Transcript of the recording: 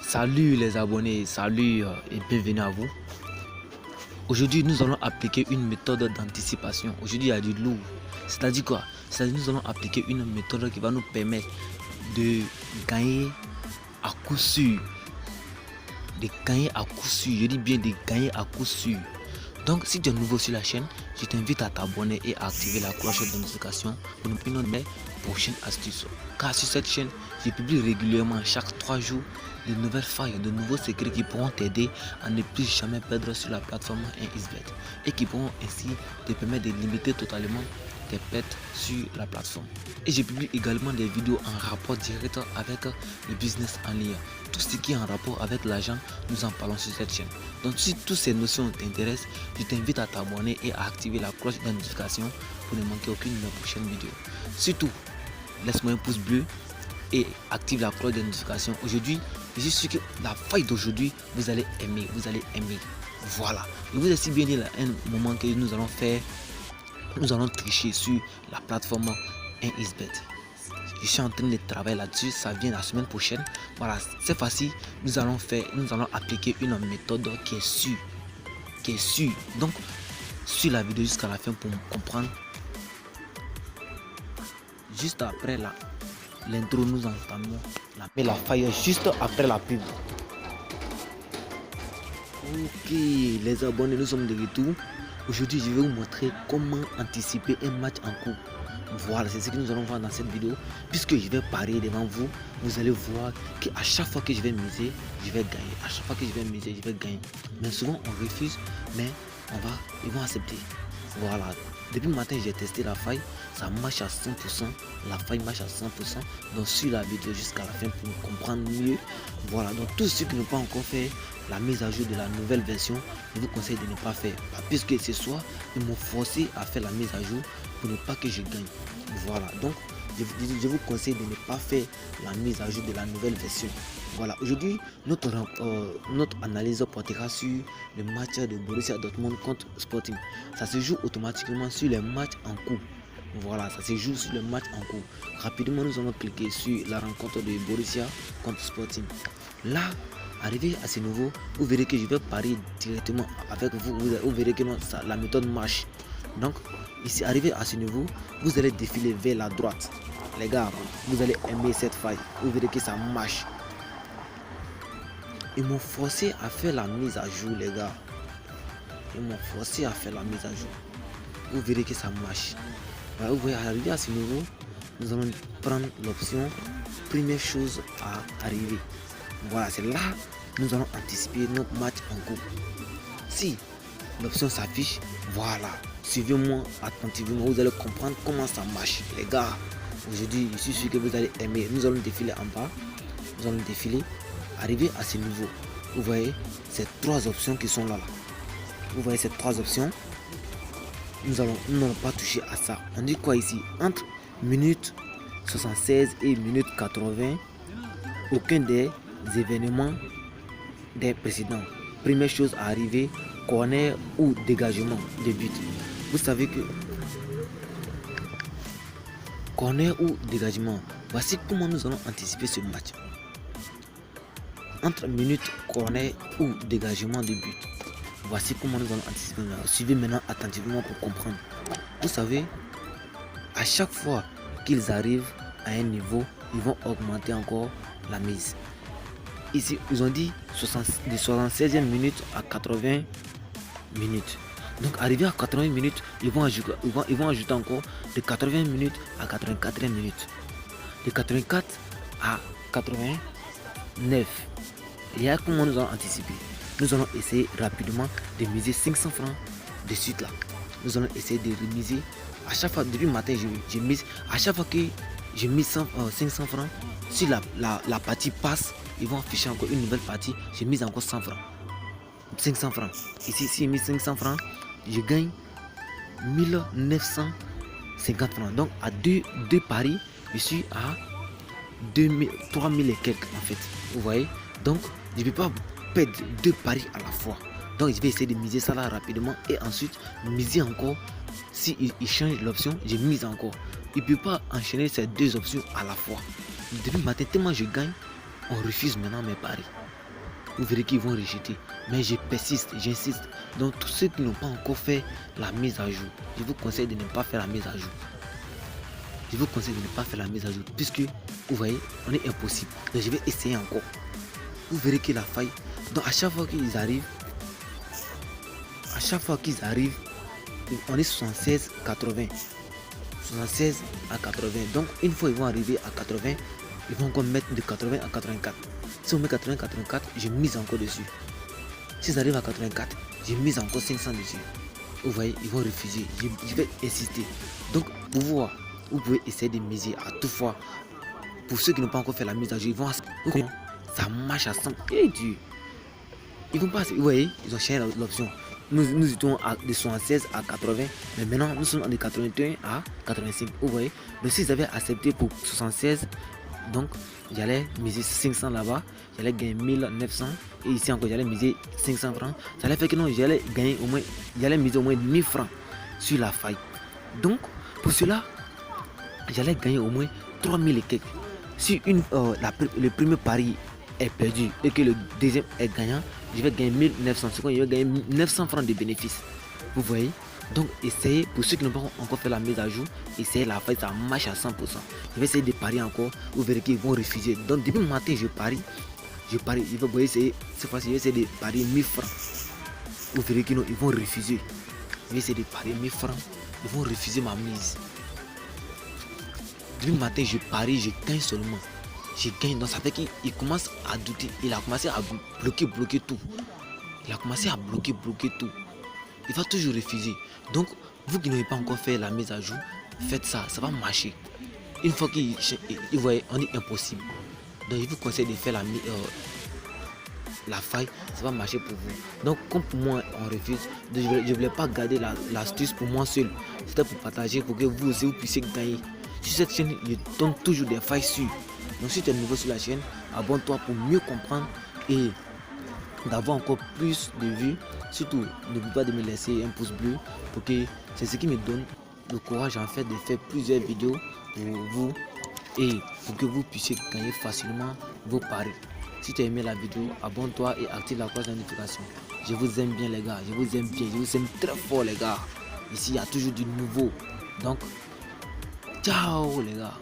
Salut les abonnés, salut et bienvenue à vous. Aujourd'hui, nous allons appliquer une méthode d'anticipation. Aujourd'hui, il y a du lourd. C'est-à-dire quoi? C'est-à-dire nous allons appliquer une méthode qui va nous permettre de gagner à coup sûr. De gagner à coup sûr. Je dis bien de gagner à coup sûr. Donc, si tu es nouveau sur la chaîne, je t'invite à t'abonner et à activer la cloche de notification pour ne plus de mes prochaines astuces. Car sur cette chaîne, je publie régulièrement chaque 3 jours de nouvelles failles, de nouveaux secrets qui pourront t'aider à ne plus jamais perdre sur la plateforme 1xBet et qui pourront ainsi te permettre de limiter totalement tes pertes sur la plateforme. Et je publie également des vidéos en rapport direct avec le business en ligne. Tout ce qui est en rapport avec l'argent, nous en parlons sur cette chaîne. Donc si toutes ces notions t'intéressent, je t'invite à t'abonner et à activer la cloche de notification pour ne manquer aucune de mes prochaines vidéos. Surtout, laisse-moi un pouce bleu et active la cloche de notification. Aujourd'hui, je suis sûr que la faille d'aujourd'hui, vous allez aimer, Voilà. Je vous ai si bien dit là, un moment que nous allons faire, nous allons tricher sur la plateforme 1xBet. Je suis en train de travailler là-dessus, ça vient la semaine prochaine. Voilà, cette fois-ci, nous allons appliquer une méthode qui est sûre. Donc, suis la vidéo jusqu'à la fin pour comprendre. Juste après l'intro, nous entamons la faille juste après la pub. Ok, les abonnés, nous sommes de retour. Aujourd'hui, je vais vous montrer comment anticiper un match en cours. Voilà, c'est ce que nous allons voir dans cette vidéo. Puisque je vais parier devant vous, vous allez voir qu'à chaque fois que je vais miser, je vais gagner. À chaque fois que je vais miser, je vais gagner. Mais souvent, on refuse, mais ils vont accepter. Voilà. Depuis le matin, j'ai testé la faille. Ça marche à 100%. La faille marche à 100%. Donc, sur la vidéo jusqu'à la fin pour comprendre mieux. Voilà. Donc, tous ceux qui n'ont pas encore fait la mise à jour de la nouvelle version, je vous conseille de ne pas faire. Puisque ce soir, ils m'ont forcé à faire la mise à jour pour ne pas que je gagne. Voilà. Donc, je vous conseille de ne pas faire la mise à jour de la nouvelle version. Voilà, aujourd'hui, notre analyse portera sur le match de Borussia Dortmund contre Sporting. Ça se joue automatiquement sur les matchs en cours. Voilà, ça se joue sur le match en cours. Rapidement, nous allons cliquer sur la rencontre de Borussia contre Sporting. Là, arrivé à ce niveau, vous verrez que je vais parier directement avec vous. Vous verrez que la méthode marche. Donc, ici, arrivé à ce niveau, vous allez défiler vers la droite. Les gars, vous allez aimer cette faille. Vous verrez que ça marche. Ils m'ont forcé à faire la mise à jour, les gars. Ils m'ont forcé à faire la mise à jour. Vous verrez que ça marche. Voilà, vous voyez, arriver à ce niveau, nous allons prendre l'option première chose à arriver. Voilà, c'est là nous allons anticiper notre match en cours. Si l'option s'affiche, voilà, suivez-moi attentivement, vous allez comprendre comment ça marche, les gars. Aujourd'hui, je suis sûr que vous allez aimer. Nous allons défiler en bas. Nous allons défiler. Arriver à ce niveau, vous voyez ces 3 options qui sont là. Vous voyez ces 3 options. Nous n'allons pas toucher à ça. On dit quoi ici? Entre minute 76 et minute 80, aucun des événements des précédents. Première chose à arriver, corner ou dégagement de but. Vous savez que corner ou dégagement, voici comment nous allons anticiper ce match. Entre minute, corner ou dégagement de but. Voici comment nous allons anticiper. Suivez maintenant attentivement pour comprendre. Vous savez, à chaque fois qu'ils arrivent à un niveau, ils vont augmenter encore la mise. Ici, ils ont dit de 76e minute à 80 minutes. Donc, arrivé à 80 minutes, ils vont ajouter encore de 80 minutes à 84 minutes. De 84 à 89. Il y a comment nous allons anticiper. Nous allons essayer rapidement de miser 500 francs de suite là. Nous allons essayer de remiser. À chaque fois, depuis le matin, je mise. À chaque fois que je mise 500 francs, si la partie passe, ils vont afficher encore une nouvelle partie. Je mise encore 100 francs. 500 francs. Ici, si je mise 500 francs, je gagne 1950 francs. Donc, à deux paris, je suis à 3000 et quelques en fait. Vous voyez? Donc, je ne vais pas perdre 2 paris à la fois. Donc, je vais essayer de miser ça là rapidement et ensuite miser encore. Si il change l'option, je mise encore. Il ne peut pas enchaîner ces 2 options à la fois. Depuis le matin, tellement je gagne, on refuse maintenant mes paris. Vous verrez qu'ils vont rejeter. Mais je persiste, j'insiste. Donc tous ceux qui n'ont pas encore fait la mise à jour, je vous conseille de ne pas faire la mise à jour. Je vous conseille de ne pas faire la mise à jour puisque, vous voyez, on est impossible. Donc je vais essayer encore. Vous verrez que la faille. Donc à chaque fois qu'ils arrivent, on est 76, 80. 76 à 80. Donc une fois ils vont arriver à 80, ils vont encore mettre de 80 à 84. Si on met 80 à 84, je mise encore dessus. S'ils arrivent à 84, je mise encore 500 dessus. Vous voyez, ils vont refuser. Je vais insister. Donc pour voir, vous pouvez essayer de miser à toute fois. Pour ceux qui n'ont pas encore fait la mise à jour, ils vont ça marche à 100. Et Dieu. Ils vont pas. Vous voyez, ils ont changé l'option. Nous étions de 76 à 80, mais maintenant nous sommes de 81 à 85. Vous voyez, donc s'ils avaient accepté pour 76, donc j'allais miser 500 là-bas, j'allais gagner 1900 et ici encore j'allais miser 500 francs. Ça allait faire que non, j'allais miser au moins 1000 francs sur la faille. Donc pour cela, j'allais gagner au moins 3000 et quelques. Si le premier pari est perdu et que le deuxième est gagnant, je vais gagner 1900. C'est quoi? Je vais gagner 900 francs de bénéfices. Vous voyez? Donc essayez, pour ceux qui n'ont pas encore fait la mise à jour, essayez la faille, ça marche à 100%. Je vais essayer de parier encore, vous verrez qu'ils vont refuser. Donc depuis le matin, je parie, je vais essayer, cette fois-ci, je vais essayer de parier 1000 francs. Vous verrez qu'ils vont refuser. Je vais essayer de parier 1000 francs, ils vont refuser ma mise. Depuis le matin, je parie, je gagne seulement. Je gagne, donc ça fait qu'il commence à douter. Il a commencé à bloquer tout. Il a commencé à bloquer tout. Il va toujours refuser. Donc, vous qui n'avez pas encore fait la mise à jour, faites ça, ça va marcher. Une fois qu'il voit, on est impossible. Donc, je vous conseille de faire la faille, ça va marcher pour vous. Donc, comme pour moi, on refuse, je ne voulais pas garder l'astuce pour moi seul. C'était pour partager, pour que vous aussi, vous puissiez gagner. Sur cette chaîne, je donne toujours des failles sûres. Donc si tu es nouveau sur la chaîne, abonne-toi pour mieux comprendre et d'avoir encore plus de vues. Surtout, n'oublie pas de me laisser un pouce bleu pour que c'est ce qui me donne le courage en fait de faire plusieurs vidéos pour vous et pour que vous puissiez gagner facilement vos paris. Si tu as aimé la vidéo, abonne-toi et active la cloche de notification. Je vous aime bien les gars, je vous aime bien, je vous aime très fort les gars. Ici il y a toujours du nouveau. Donc, ciao les gars.